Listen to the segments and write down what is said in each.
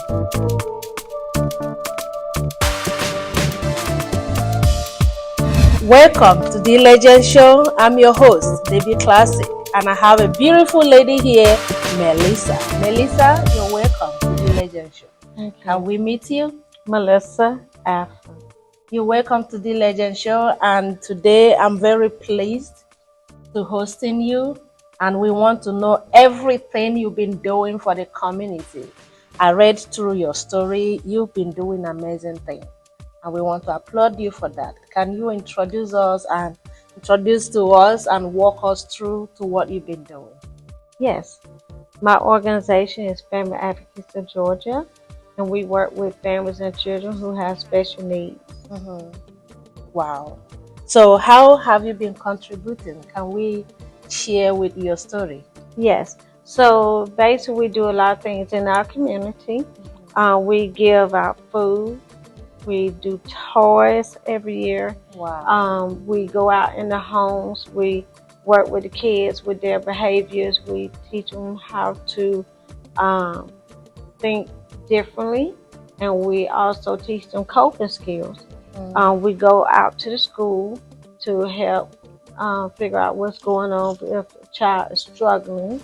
Welcome to the Legend Show. I'm your host, David Classic, and I have a beautiful lady here, Melissa. Melissa, you're welcome to the Legend Show. Thank you. Can we meet you? Melissa Afton. You're welcome to the Legend Show, and today I'm very pleased to hosting you, and we want to know everything you've been doing for the community. I read through your story. You've been doing amazing things, and we want to applaud you for that. Can you introduce to us and walk us through to what you've been doing? Yes, my organization is Family Advocates of Georgia, and we work with families and children who have special needs. Wow. So how have you been contributing? Can we share with your story? Yes. So basically, we do a lot of things in our community. We give out food. We do toys every year. Wow. We go out in the homes. We work with the kids with their behaviors. We teach them how to think differently, and we also teach them coping skills. We go out to the school to help figure out what's going on if a child is struggling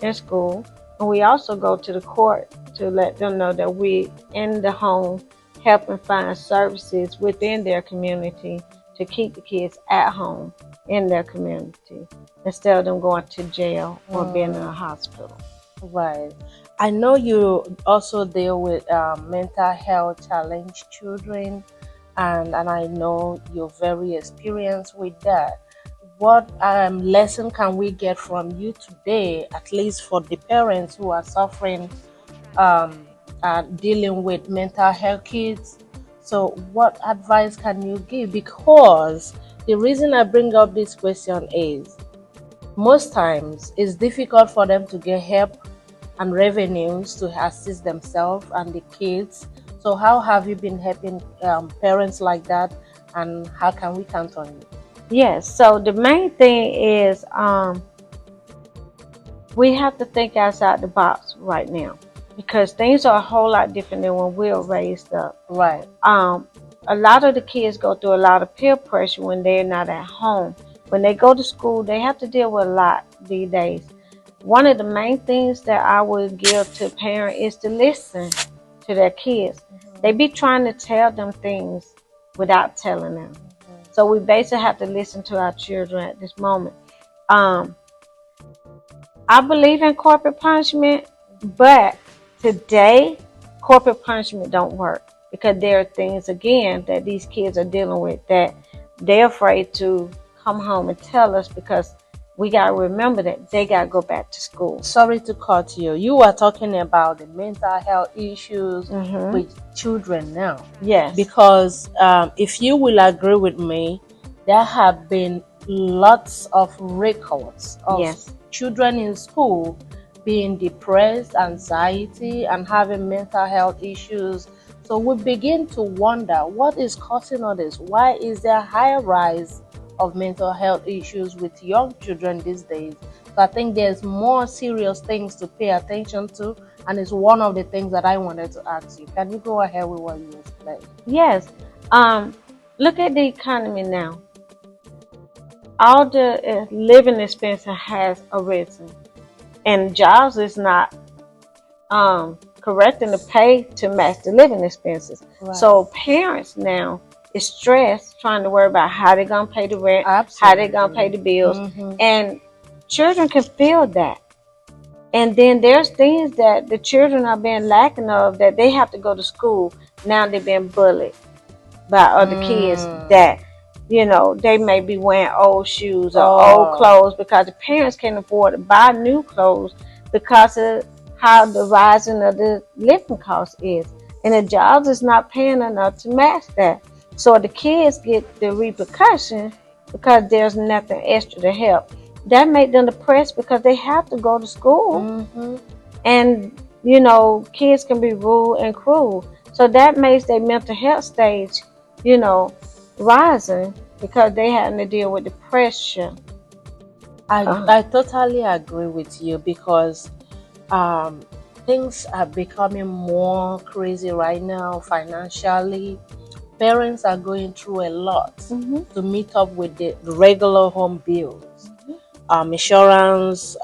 in school. And we also go to the court to let them know that we in the home helping find services within their community to keep the kids at home in their community instead of them going to jail or being in a hospital. Right. I know you also deal with mental health challenged children, and I know you're very experienced with that. What lesson can we get from you today, at least for the parents who are suffering dealing with mental health kids? So what advice can you give? Because the reason I bring up this question is most times it's difficult for them to get help and revenues to assist themselves and the kids. So how have you been helping parents like that, and how can we count on you? Yes, so the main thing is we have to think outside the box right now, because things are a whole lot different than when we were raised up. Right. A lot of the kids go through a lot of peer pressure when they're not at home. When they go to school, they have to deal with a lot these days. One of the main things that I would give to parents is to listen to their kids. They be trying to tell them things without telling them. So we basically have to listen to our children at this moment. I believe in corporate punishment, but today corporate punishment don't work, because there are things again that these kids are dealing with that they're afraid to come home and tell us, because we got to remember that they got to go back to school. Sorry to cut you. You are talking about the mental health issues with children now. Yes. Because if you will agree with me, there have been lots of records of children in school being depressed, anxiety, and having mental health issues. So we begin to wonder what is causing all this. Why is there a high rise of mental health issues with young children these days? So I think there's more serious things to pay attention to, and it's one of the things that I wanted to ask you. Can you go ahead with what you explained? Yes. Look at the economy now. All the living expenses has arisen, and jobs is not correcting the pay to match the living expenses. Right. So parents now is stressed trying to worry about how they're going to pay the rent, how they're going to pay the bills. And children can feel that. And then there's things that the children are being lacking of, that they have to go to school. Now they're being bullied by other kids that, you know, they may be wearing old shoes or old clothes, because the parents can't afford to buy new clothes because of how the rising of the living cost is. And the jobs is not paying enough to match that. So the kids get the repercussion because there's nothing extra to help. That make them depressed because they have to go to school. And, you know, kids can be rude and cruel. So that makes their mental health stage, you know, rising, because they having to deal with depression. I totally agree with you, because things are becoming more crazy right now financially. Parents are going through a lot to meet up with the regular home bills, insurance,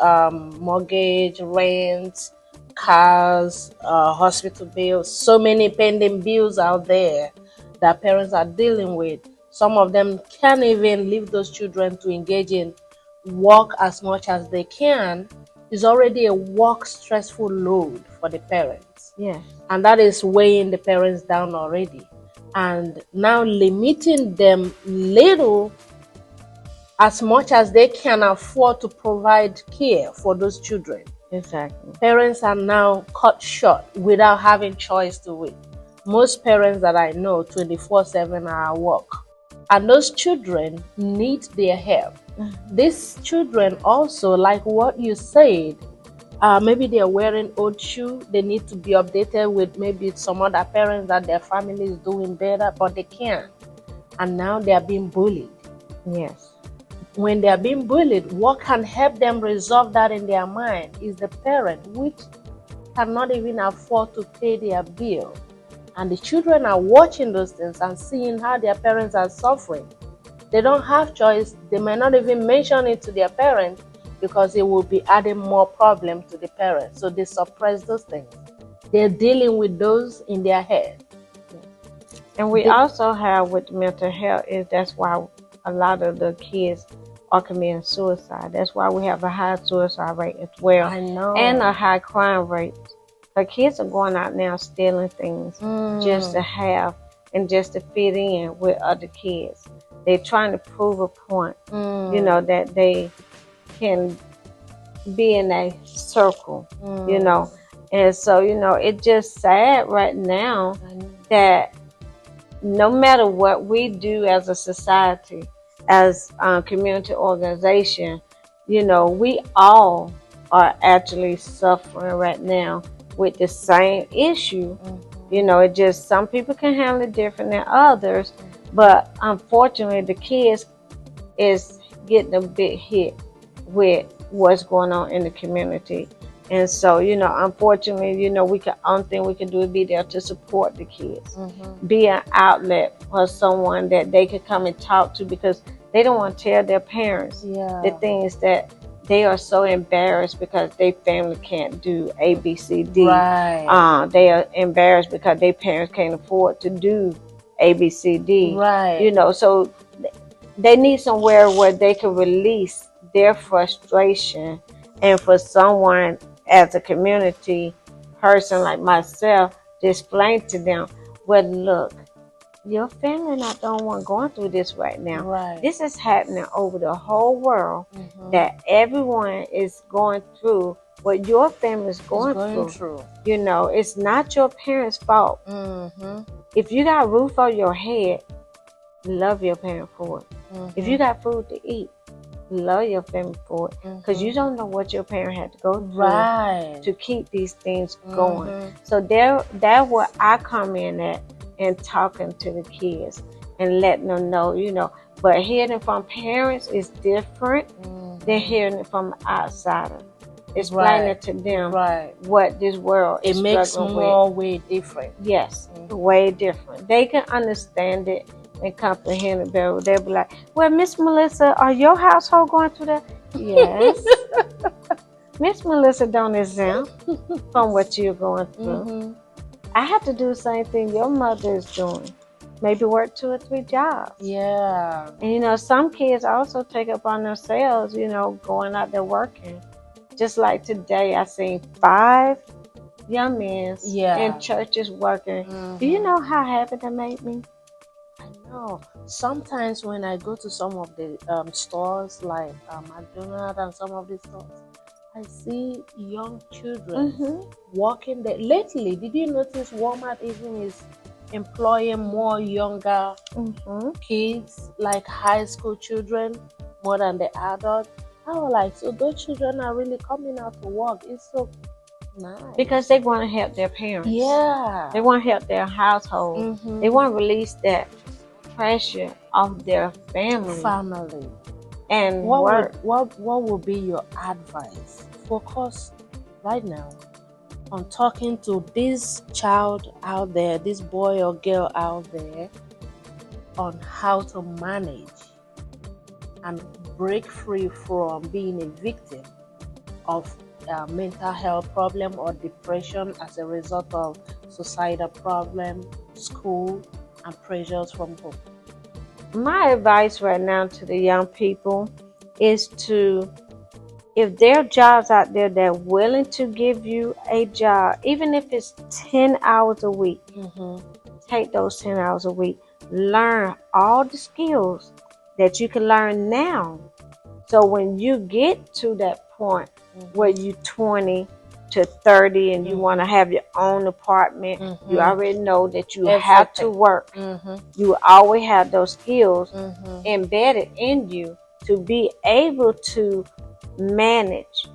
mortgage, rent, cars, hospital bills. So many pending bills out there that parents are dealing with. Some of them can't even leave those children to engage in work as much as they can. It's already a work stressful load for the parents. Yeah. And that is weighing the parents down already. And now limiting them little as much as they can afford to provide care for those children. Exactly. Parents are now cut short without having choice to wait. Most parents that I know 24/7 are at work. And those children need their help. These children also, like what you said, maybe they're wearing old shoes. They need to be updated with maybe some other parents that their family is doing better, but they can't. And now they are being bullied. Yes. When they are being bullied, what can help them resolve that in their mind is the parent, which cannot even afford to pay their bill. And the children are watching those things and seeing how their parents are suffering. They don't have choice. They may not even mention it to their parents because it will be adding more problem to the parents. So they suppress those things. They're dealing with those in their head. And we also have with mental health is that's why a lot of the kids are committing suicide. That's why we have a high suicide rate as well. I know. And a high crime rate. The kids are going out now stealing things just to have and just to fit in with other kids. They're trying to prove a point, you know, that they can be in a circle, you know. And so, you know, it's just sad right now that no matter what we do as a society, as a community organization, you know, we all are actually suffering right now with the same issue. You know, it just some people can handle it different than others, but unfortunately the kids is getting a bit hit with what's going on in the community. And so, you know, unfortunately, you know, only thing we can do is be there to support the kids, be an outlet for someone that they could come and talk to, because they don't want to tell their parents the things that they are so embarrassed because their family can't do A, B, C, D. Right. They are embarrassed because their parents can't afford to do A, B, C, D. Right. You know, so they need somewhere where they can release their frustration, and for someone as a community person like myself to explain to them, well, look, your family not the only one going through this right now. Right. This is happening over the whole world, that everyone is going through what your family is going through. You know, it's not your parents' fault. If you got a roof over your head, love your parent for it. If you got food to eat, love your family for it, because you don't know what your parent had to go through to keep these things going. So that's where I come in at, and talking to the kids and letting them know, you know. But hearing it from parents is different than hearing it from an outsider. Explaining to them what this world is struggling with. It makes more way different. Yes, way different. They can understand it and comprehend it better. They'll be like, well, Miss Melissa, are your household going through that? Yes. Miss Melissa don't exempt from what you're going through. I have to do the same thing your mother is doing. Maybe work 2 or 3 jobs. Yeah. And, you know, some kids also take up on themselves, you know, going out there working. Just like today, I seen 5 young men in churches working. Do you know how happy that made me? I know. Sometimes when I go to some of the stores, like McDonald's and some of the stores, I see young children working there. Lately, did you notice Walmart even is employing more younger kids, like high school children, more than the adults? I was like, so those children are really coming out to work. It's so nice. Because they want to help their parents. Yeah. They want to help their household. They want to release that pressure of their family. And what would be your advice? Focus right now on talking to this child out there, this boy or girl out there, on how to manage and break free from being a victim of mental health problem or depression as a result of societal problem, school, and pressures from home. My advice right now to the young people is to, if there are jobs out there that are willing to give you a job, even if it's 10 hours a week, take those 10 hours a week. Learn all the skills that you can learn now. So when you get to that point where you're 20 to 30 and you want to have your own apartment, you already know that you have to work. You always have those skills embedded in you to be able to manage,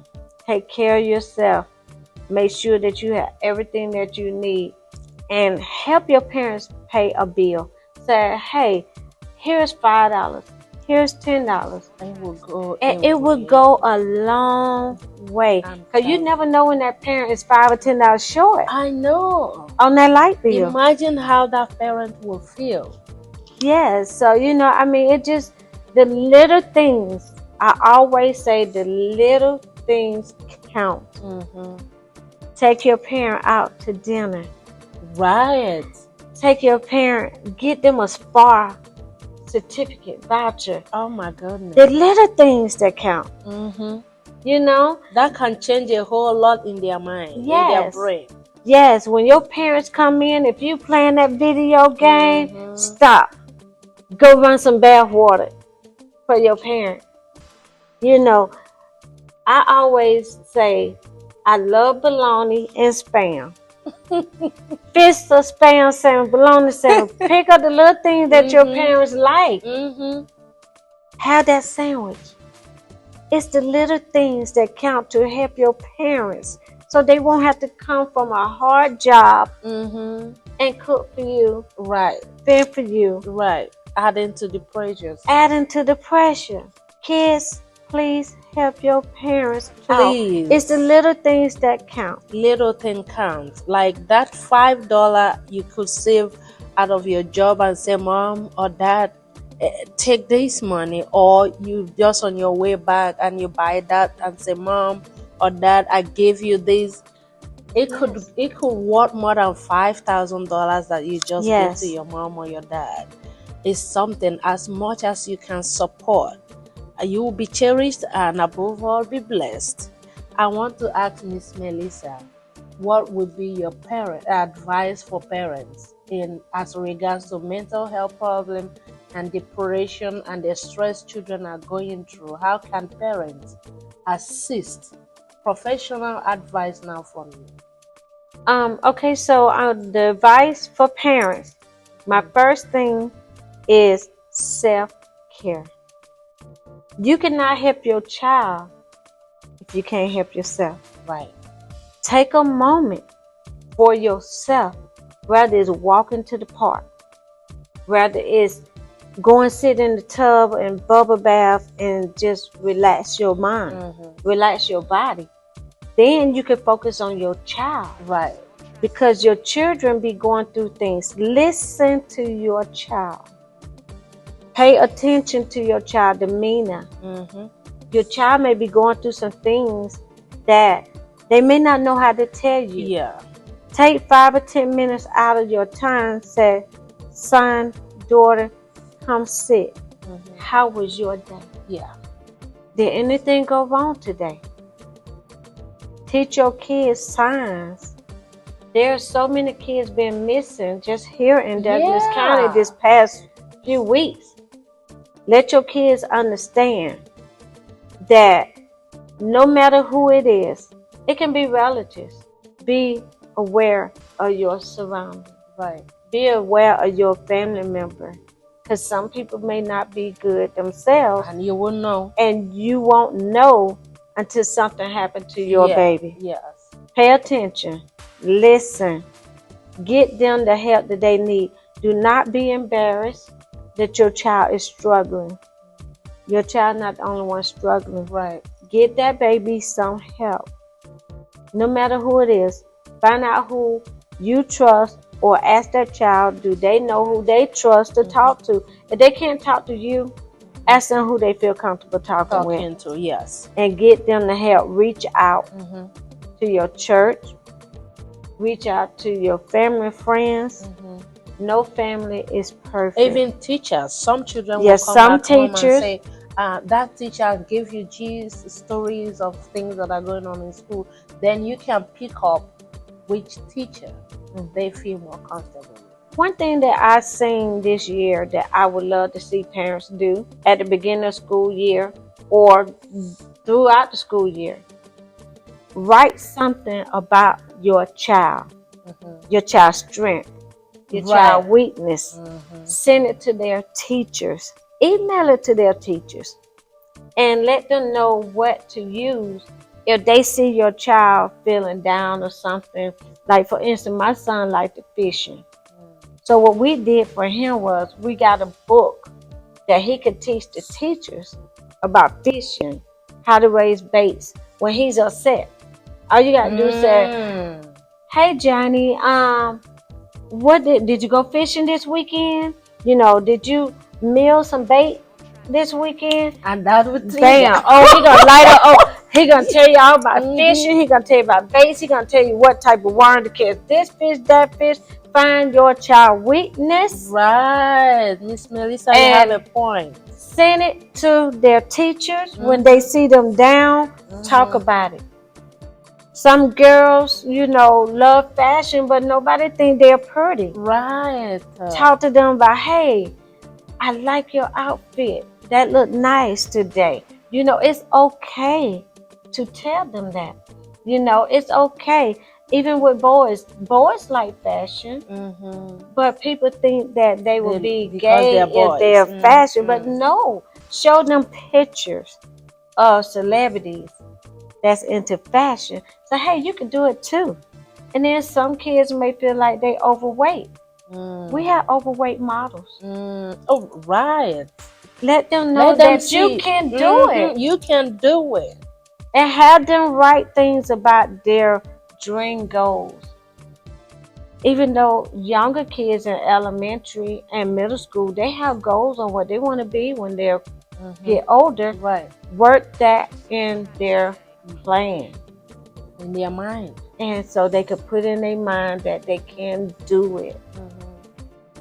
take care of yourself, make sure that you have everything that you need, and help your parents pay a bill. Say, hey, here's $5, here's $10. It will go a long way. Because you never know when that parent is $5 or $10 short. I know. On that light bill. Imagine how that parent will feel. Yes. So, I mean, it just, the little things, I always say the little things count. Take your parent out to dinner. Right. Take your parent, get them a spa certificate, voucher. Oh my goodness. The little things that count. That can change a whole lot in their mind, in their brain. Yes, when your parents come in, if you playing that video game, stop. Go run some bath water for your parent. I always say, I love bologna and Spam. Fist of Spam sandwich, bologna sandwich. Pick up the little things that your parents like. Have that sandwich. It's the little things that count to help your parents, so they won't have to come from a hard job and cook for you. Right. Fend for you. Right. Adding to the pressures. Adding to the pressure. Kids, please help your parents please out. It's the little things that count. Little thing counts. Like that $5 you could save out of your job and say, Mom or Dad, take this money, or you just on your way back and you buy that and say, Mom or Dad, I gave you this. It could worth more than $5,000 that you just give to your mom or your dad. It's something. As much as you can support, you will be cherished and above all be blessed. I want to ask Miss Melissa, what would be your advice for parents as regards to mental health problem and depression and the stress children are going through? How can parents assist? Professional advice now from you. Okay, so the advice for parents, my first thing is self-care. You cannot help your child if you can't help yourself. Right. Take a moment for yourself, whether it's walking to the park, whether it's going sit in the tub and bubble bath and just relax your mind, relax your body. Then you can focus on your child. Right. Because your children be going through things. Listen to your child. Pay attention to your child demeanor. Your child may be going through some things that they may not know how to tell you. Yeah. Take 5 or 10 minutes out of your time. Say, son, daughter, come sit. How was your day? Yeah. Did anything go wrong today? Teach your kids signs. There are so many kids been missing just here in Douglas County this past few weeks. Let your kids understand that no matter who it is, it can be relatives. Be aware of your surroundings. Right. Be aware of your family member. Because some people may not be good themselves. And you won't know. And you won't know until something happened to your baby. Yes. Pay attention. Listen. Get them the help that they need. Do not be embarrassed that your child is struggling. Your child not the only one struggling. Right. Get that baby some help. No matter who it is. Find out who you trust, or ask that child, do they know who they trust to talk to? If they can't talk to you, ask them who they feel comfortable talking with. To, yes. And get them to help reach out to your church, reach out to your family, friends. No family is perfect. Even teachers. Some children will come back home and say, that teacher gave you stories of things that are going on in school. Then you can pick up which teacher they feel more comfortable with. One thing that I've seen this year that I would love to see parents do at the beginning of school year or throughout the school year, write something about your child, your child's strength, your child's weakness. Send it to their teachers. Email it to their teachers. And let them know what to use if they see your child feeling down or something. Like, for instance, my son liked fishing. So what we did for him was we got a book that he could teach the teachers about fishing, how to raise baits when he's upset. All you gotta do is say, hey Johnny, what did you go fishing this weekend? You know, did you mill some bait this weekend? And that would bam. Oh, he gonna light up. Oh, he gonna tell you all about fishing. He gonna tell you about baits. He gonna tell you what type of worm to catch. This fish, that fish. Find your child weakness. Right, Miss Melissa, you have a point. Send it to their teachers when they see them down. Talk about it. Some girls, you know, love fashion, but nobody think they're pretty. Right. Talk to them about, hey, I like your outfit. That looked nice today. You know, it's okay to tell them that. You know, it's okay. Even with boys like fashion, but people think that they will be gay if they're fashion. But no, show them pictures of celebrities that's into fashion. So, hey, you can do it too. And then some kids may feel like they overweight. We have overweight models. Oh, right. Let them know that you can do it. You can do it. And have them write things about their dream goals. Even though younger kids in elementary and middle school, they have goals on what they want to be when they get older. Right. Work that in their plan. In their mind. And so they could put in their mind that they can do it.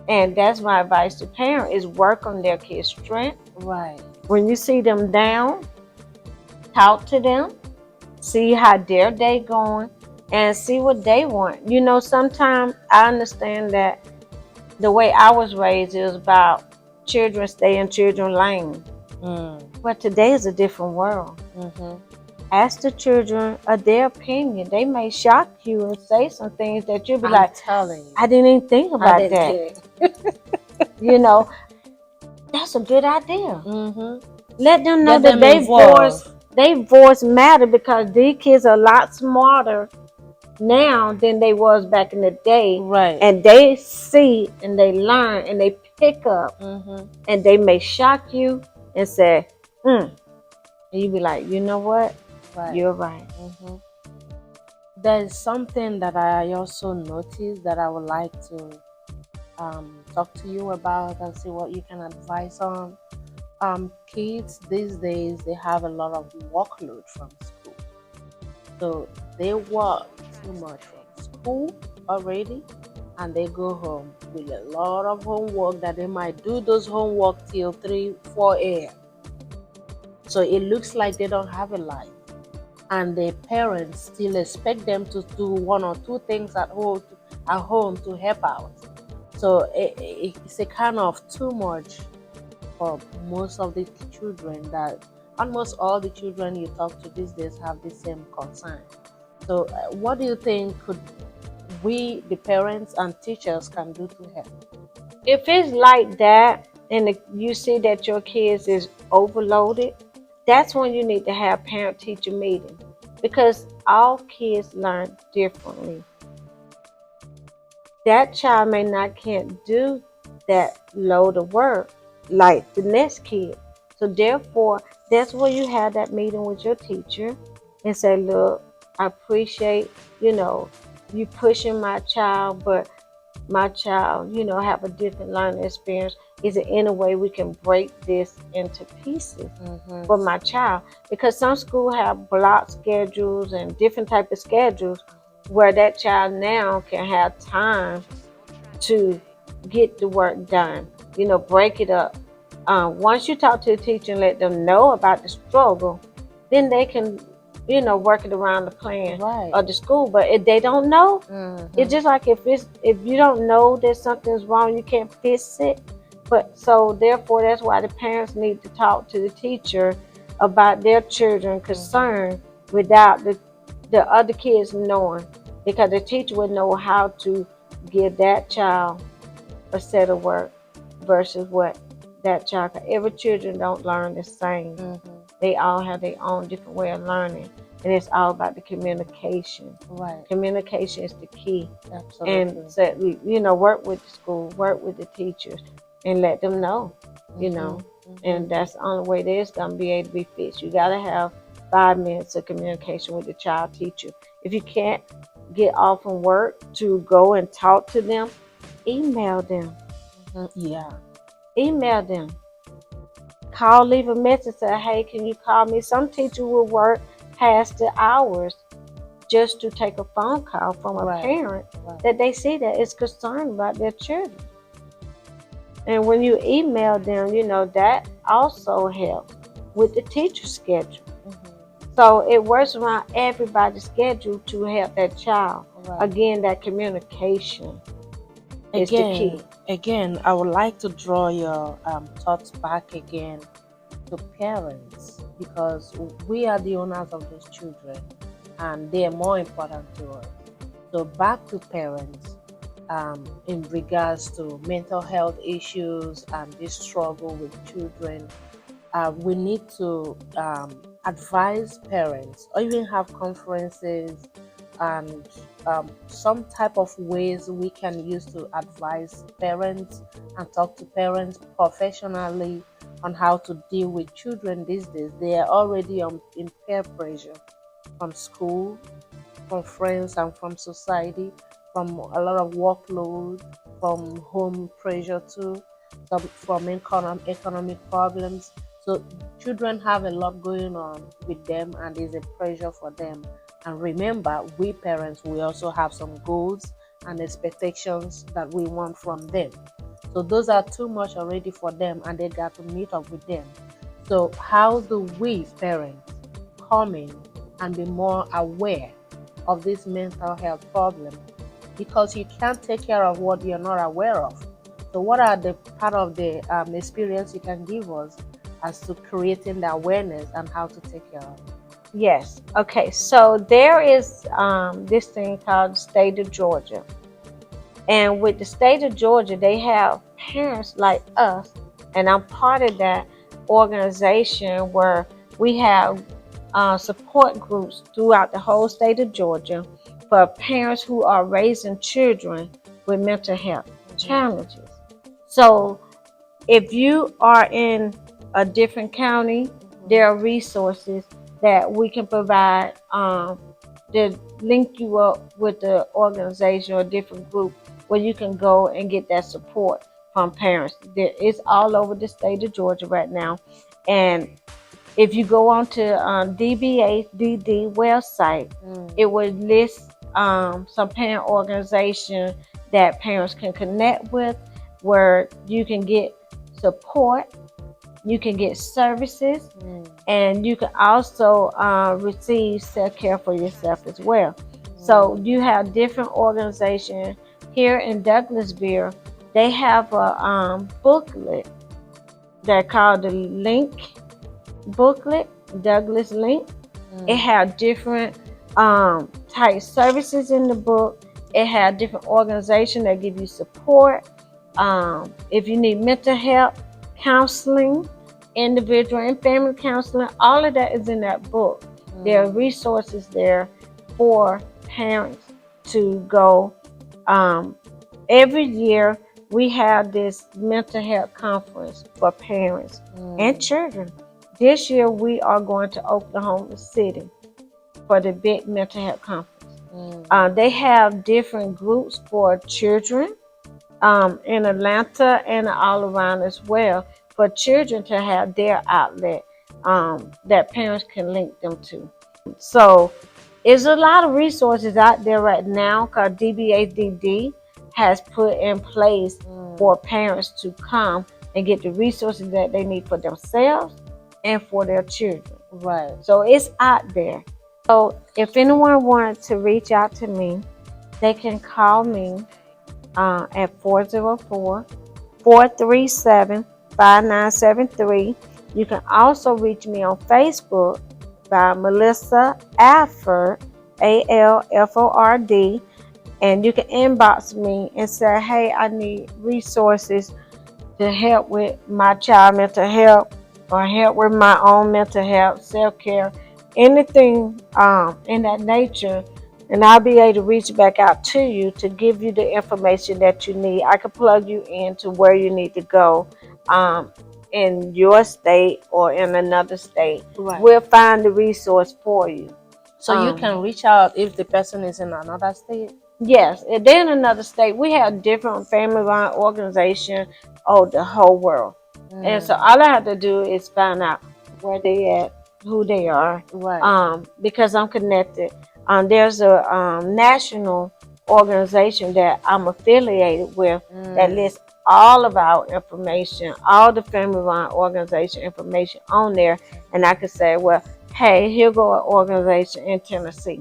And that's my advice to parents, is work on their kids' strength. Right. When you see them down, talk to them, see how their day going, and see what they want. You know, sometimes I understand that the way I was raised is about children stay in children's lane. But today is a different world. Ask the children their opinion. They may shock you and say some things that you'll be like, telling you, I didn't even think about that. You know, that's a good idea. Let them know that their voice matter, because these kids are a lot smarter now than they was back in the day. Right. And they see and they learn and they pick up, and they may shock you and say, and you be like, you know what? Right. You're right. There's something that I also noticed that I would like to talk to you about and see what you can advise on. Kids these days, they have a lot of workload from school. So they work too much from school already, and they go home with a lot of homework that they might do those homework till 3-4 a.m. So it looks like they don't have a life. And the parents still expect them to do 1 or 2 things at home to help out. So it's a kind of too much for most of the children. That almost all the children you talk to these days have the same concern. So what do you think could we, the parents and teachers, can do to help? If it's like that and you see that your kids is overloaded, that's when you need to have parent-teacher meeting, because all kids learn differently. That child may not can't do that load of work like the next kid. So therefore, that's where you have that meeting with your teacher and say, look, I appreciate, you pushing my child, but my child, have a different learning experience. Is it any way we can break this into pieces for my child? Because some schools have block schedules and different type of schedules where that child now can have time to get the work done. Break it up. Once you talk to the teacher and let them know about the struggle, then they can, work it around the plan of the school. But if they don't know, it's just like if you don't know that something's wrong, you can't fix it. But so therefore, that's why the parents need to talk to the teacher about their children concern without the other kids knowing, because the teacher would know how to give that child a set of work versus what that child. Every children don't learn the same. They all have their own different way of learning, and it's all about the communication. Communication is the key. Absolutely. And so work with the school, work with the teachers, and let them know. And that's the only way this is gonna be able to be fixed. You gotta have 5 minutes of communication with the child teacher. If you can't get off from work to go and talk to them, email them. Email them. Call, leave a message, say, hey, can you call me? Some teachers will work past the hours just to take a phone call from a parent that they see that is concerned about their children. And when you email them, that also helps with the teacher schedule. So it works around everybody's schedule to help that child. Again, that communication is the key. Again, I would like to draw your thoughts back again to parents, because we are the owners of those children and they are more important to us. So back to parents, in regards to mental health issues and this struggle with children, we need to advise parents, or even have conferences and some type of ways we can use to advise parents and talk to parents professionally on how to deal with children these days. They are already in peer pressure from school, from friends, and from society, from a lot of workload, from home pressure too, from economic problems. So children have a lot going on with them, and there's a pressure for them. And remember, we parents, we also have some goals and expectations that we want from them. So those are too much already for them, and they got to meet up with them. So how do we parents come in and be more aware of this mental health problem? Because you can't take care of what you're not aware of. So what are the part of the experience you can give us as to creating the awareness and how to take care of it? Yes. Okay. So there is this thing called the state of Georgia. And with the state of Georgia, they have parents like us, and I'm part of that organization where we have support groups throughout the whole state of Georgia for parents who are raising children with mental health challenges. So if you are in a different county, there are resources that we can provide to link you up with the organization or a different group where you can go and get that support from parents. It's all over the state of Georgia right now. And if you go on to DBHDD website, it would list some parent organization that parents can connect with, where you can get support, you can get services, and you can also receive self-care for yourself as well. So you have different organizations here in Douglasville. They have a booklet they're called the Link booklet, Douglas Link. It had different type services in the book. It had different organizations that give you support. If you need mental health, counseling, individual and family counseling, all of that is in that book. There are resources there for parents to go. Every year we have this mental health conference for parents and children. This year we are going to Oklahoma City for the big mental health conference. They have different groups for children in Atlanta and all around as well, for children to have their outlet that parents can link them to. So there's a lot of resources out there right now because DBADD has put in place for parents to come and get the resources that they need for themselves and for their children. Right. So it's out there. So if anyone wanted to reach out to me, they can call me at 404-437-5973. You can also reach me on Facebook by Melissa Alford, ALFORD, and you can inbox me and say, hey, I need resources to help with my child mental health or help with my own mental health, self-care, anything in that nature, and I'll be able to reach back out to you to give you the information that you need. I can plug you into where you need to go in your state or in another state. Right. We'll find the resource for you. So you can reach out if the person is in another state? Yes, and then another state. We have different family-run organizations over the whole world. And so all I have to do is find out where they at, who they are, right. Because I'm connected. There's a national organization that I'm affiliated with that lists all of our information, all the family-run organization information on there, and I could say, well, hey, here go an organization in Tennessee.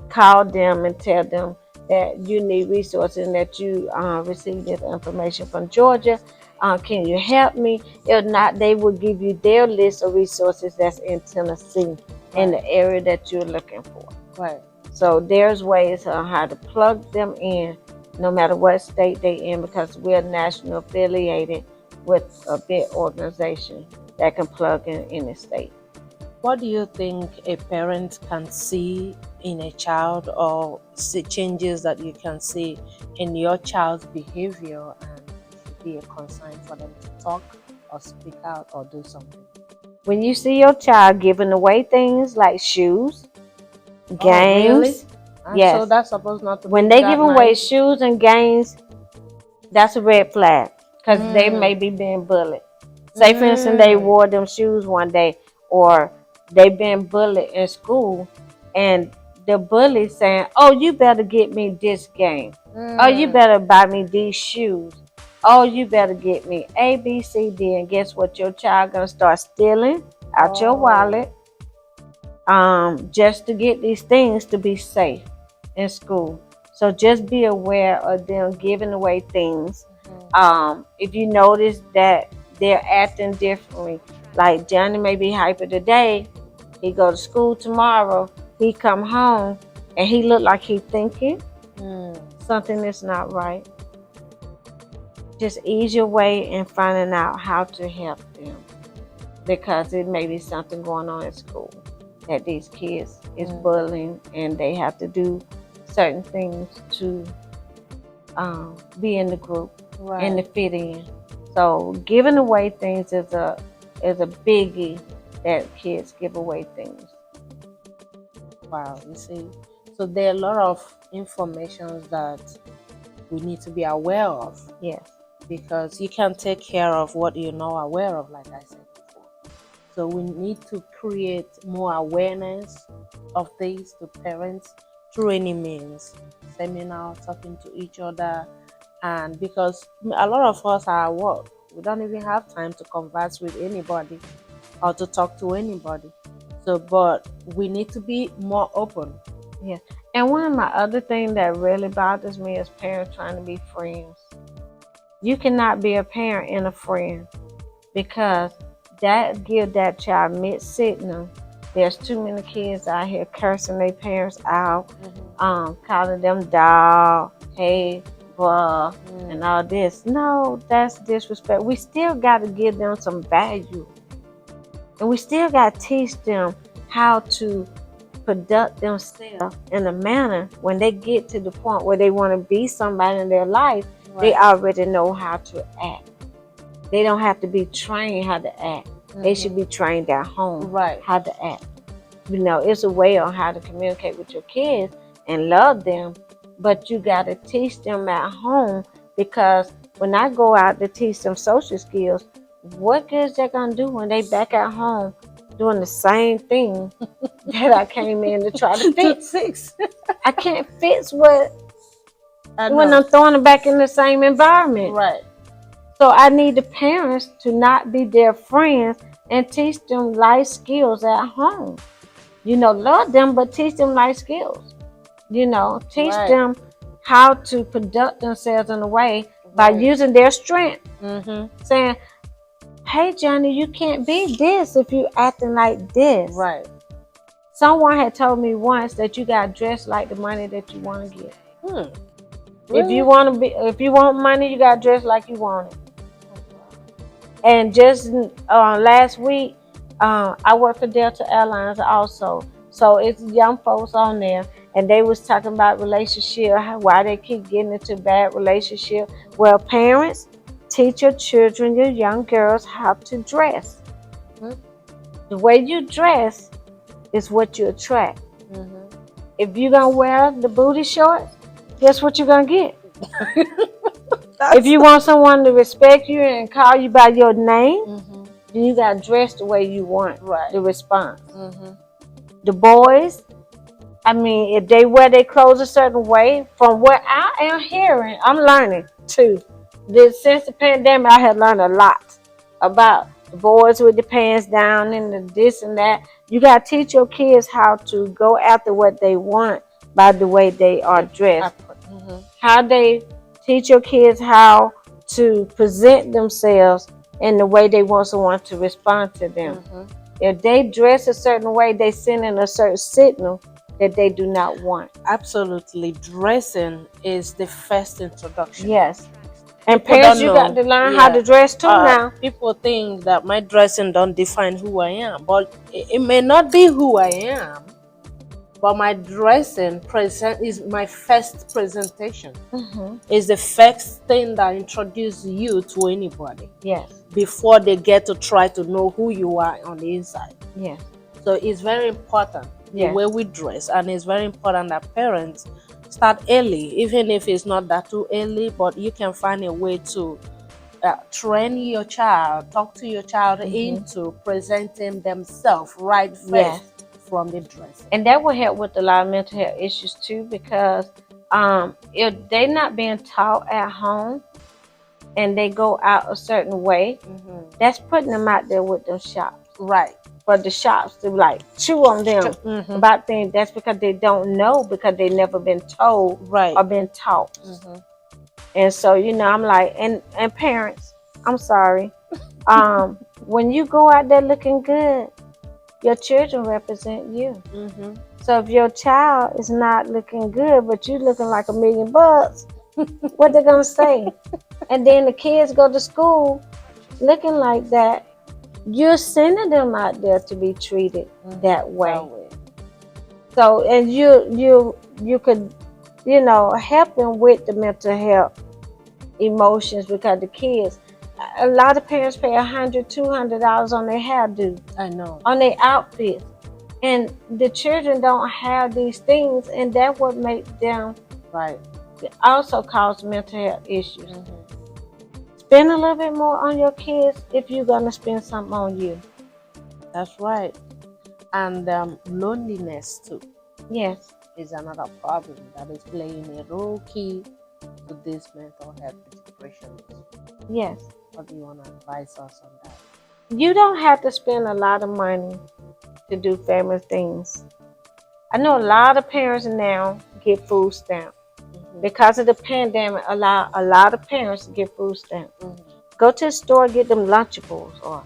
Call them and tell them that you need resources and that you received this information from Georgia. Can you help me? If not, they will give you their list of resources that's in Tennessee, in the area that you're looking for. Right. So there's ways on how to plug them in, no matter what state they're in, because we're national affiliated with a big organization that can plug in any state. What do you think a parent can see in a child, or see changes that you can see in your child's behavior, and should be a concern for them to talk or speak out or do something? When you see your child giving away things like shoes, games, yes. So that's supposed not to be when they give away shoes and games, that's a red flag, because they may be being bullied. Say for instance, they wore them shoes one day, or they been bullied in school, and the bully saying, oh, you better get me this game. Oh, you better buy me these shoes. Oh, you better get me A, B, C, D. And guess what? Your child gonna start stealing out your wallet just to get these things to be safe in school. So just be aware of them giving away things. If you notice that they're acting differently, like Johnny may be hyper today, he go to school tomorrow, he come home and he look like he thinking something is not right. Just ease your way in finding out how to help them, because it may be something going on at school that these kids is bullying, and they have to do certain things to be in the group and to fit in. So giving away things is a biggie, that kids give away things. Wow, you see, so there are a lot of information that we need to be aware of. Yes, because you can take care of what you're not aware of, like I said before. So we need to create more awareness of this to parents through any means, seminar, talking to each other, and because a lot of us are at work, we don't even have time to converse with anybody or to talk to anybody. So, but we need to be more open. Yeah. And one of my other things that really bothers me is parents trying to be friends. You cannot be a parent and a friend, because that give that child mixed signal. There's too many kids out here cursing their parents out, calling them dog, hey, bruh, and all this. No, that's disrespect. We still got to give them some value. And we still got to teach them how to conduct themselves in a manner when they get to the point where they want to be somebody in their life. They already know how to act. They don't have to be trained how to act. They should be trained at home how to act. You know, it's a way on how to communicate with your kids and love them, but you got to teach them at home, because when I go out to teach them social skills, what good is they going to do when they back at home doing the same thing that I came in to try to fix? I can't fix what when I'm throwing them back in the same environment. Right. So I need the parents to not be their friends and teach them life skills at home. Love them, but teach them life skills. Teach them how to conduct themselves in a way by using their strength. Saying, hey, Johnny, you can't be this if you acting like this. Right. Someone had told me once that you got to dress like the money that you want to get. Really? If you want money, you got to dress like you want it. And just last week, I work for Delta Airlines also. So it's young folks on there, and they was talking about relationship, why they keep getting into bad relationship. Well, parents, teach your children, your young girls, how to dress. The way you dress is what you attract. If you're going to wear the booty shorts, guess what you're going to get? If you want someone to respect you and call you by your name, then you got to dress the way you want the response. The boys, if they wear their clothes a certain way, from what I am hearing, I'm learning too. Since the pandemic, I have learned a lot about the boys with the pants down and the this and that. You got to teach your kids how to go after what they want by the way they are dressed. How they teach your kids how to present themselves in the way they want someone to respond to them. If they dress a certain way, they send in a certain signal that they do not want. Absolutely. Dressing is the first introduction. Yes. And parents, you got to learn how to dress too now. People think that my dressing don't define who I am, but it may not be who I am. But my dressing is my first presentation. It's the first thing that introduces you to anybody. Yes. Before they get to try to know who you are on the inside. Yes. So it's very important the way we dress, and it's very important that parents start early, even if it's not that too early. But you can find a way to train your child, talk to your child into presenting themselves first. From the dress, and that will help with a lot of mental health issues too, because if they're not being taught at home and they go out a certain way, that's putting them out there with those shops, for the shops to like chew on them about things. That's because they don't know, because they never been told or been taught. And so I'm like, and parents, I'm sorry, when you go out there looking good, your children represent you. So if your child is not looking good, but you looking like $1 million, what they gonna say? And then the kids go to school looking like that, you're sending them out there to be treated that way. So, and you could, help them with the mental health emotions, because the kids, a lot of parents pay $100, $200 on their hairdo. I know. On their outfits. And the children don't have these things, and that's what makes them also cause mental health issues. Spend a little bit more on your kids if you're going to spend something on you. That's right. And loneliness too. Yes. Is another problem that is playing a role key to this mental health depression. Yes. What do you want to advise us on that? You don't have to spend a lot of money to do family things. I know a lot of parents now get food stamps. Because of the pandemic, a lot of parents get food stamps. Go to the store, get them Lunchables or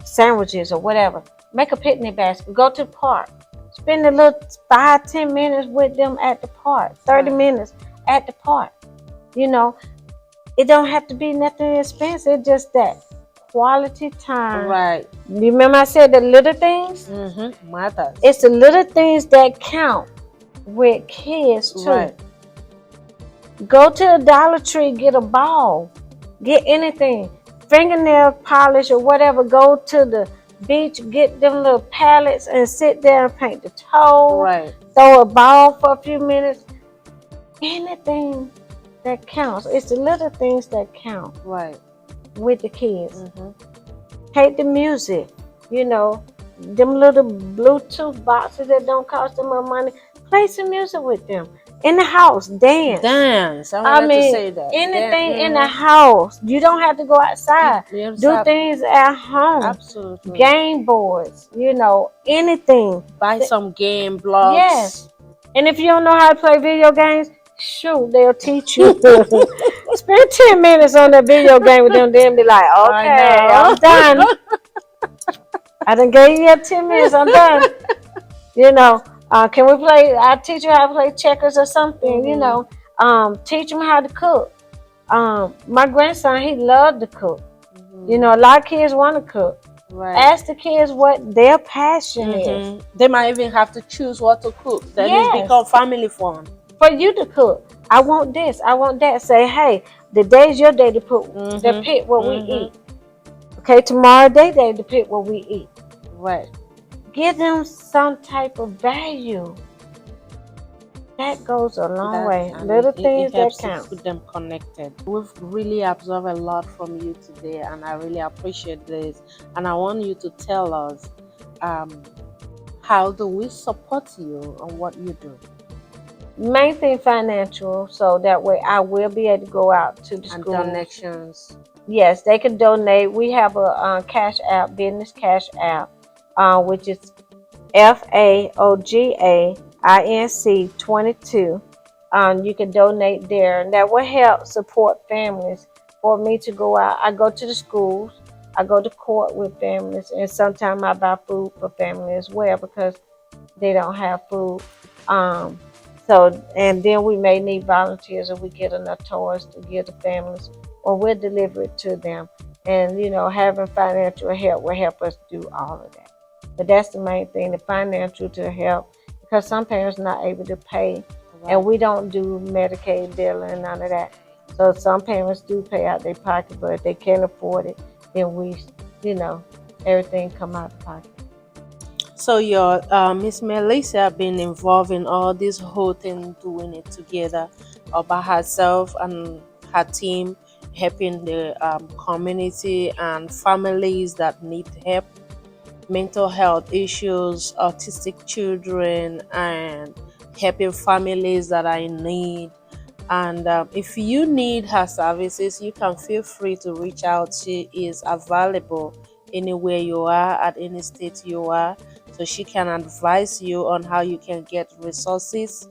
sandwiches or whatever. Make a picnic basket. Go to the park. Spend a little 5-10 minutes with them at the park. 30 minutes at the park. It don't have to be nothing expensive. It's just that quality time. You remember I said the little things? Matters. It's the little things that count with kids too. Go to the Dollar Tree, get a ball. Get anything. Fingernail polish or whatever. Go to the beach, get them little palettes and sit there and paint the toe. throw a ball for a few minutes. Anything that counts. It's the little things that count. Right. With the kids. Take the music. You know, them little Bluetooth boxes that don't cost them no money. Play some music with them. In the house, dance. Dance. I mean, to say that. Anything in the house. You don't have to go outside. Do things at home. Absolutely. Game boards. You know, anything. Buy some game blocks. Yes. And if you don't know how to play video games, shoot, they'll teach you. Spend 10 minutes on that video game with them, then be like, okay, I'm done. I done gave you 10 minutes, I'm done. You know, can we play? I'll teach you how to play checkers or something, you know. Teach them how to cook. My grandson, he loved to cook. You know, a lot of kids want to cook. Right. Ask the kids what their passion is. They might even have to choose what to cook. Then it's become family fun. For you to cook. I want this, I want that. Say, hey, the day's your day to pick what we eat. Okay, tomorrow their day to pick what we eat. Right. Give them some type of value. That goes a long way. Little things that count. To keep them connected. We've really absorbed a lot from you today, and I really appreciate this. And I want you to tell us, how do we support you on what you do? Main thing, financial, so that way I will be able to go out to the school. Donations. Yes, they can donate. We have a cash app, business cash app, which is FAOGAINC 22. You can donate there, and that will help support families. For me to go out, I go to the schools, I go to court with families, and sometimes I buy food for family as well because they don't have food. And then we may need volunteers if we get enough toys to give the families, or we'll deliver it to them. And, you know, having financial help will help us do all of that. But that's the main thing, the financial to help, because some parents are not able to pay. Right. And we don't do Medicaid billing and none of that. So some parents do pay out their pocket, but if they can't afford it, then we, you know, everything come out of pocket. So your Miss Melissa been involved in all this whole thing, doing it together by herself and her team, helping the community and families that need help, mental health issues, autistic children, and helping families that are in need. And if you need her services, you can feel free to reach out. She is available anywhere you are, at any state you are, so she can advise you on how you can get resources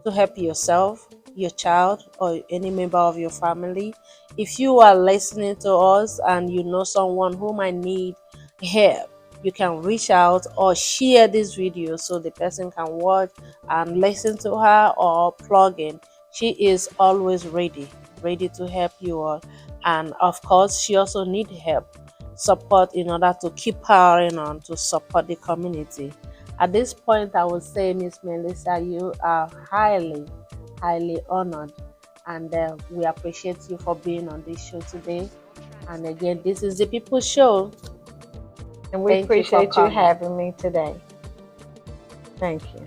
to help yourself, your child, or any member of your family. If you are listening to us and you know someone who might need help, you can reach out or share this video so the person can watch and listen to her or plug in. She is always ready to help you all. And of course, she also needs help, support, in order to keep powering on to support the community. At this point, I would say, Miss Melissa, you are highly honored, and we appreciate you for being on this show today. And again, this is the People's Show, and we appreciate you having me today. Thank you.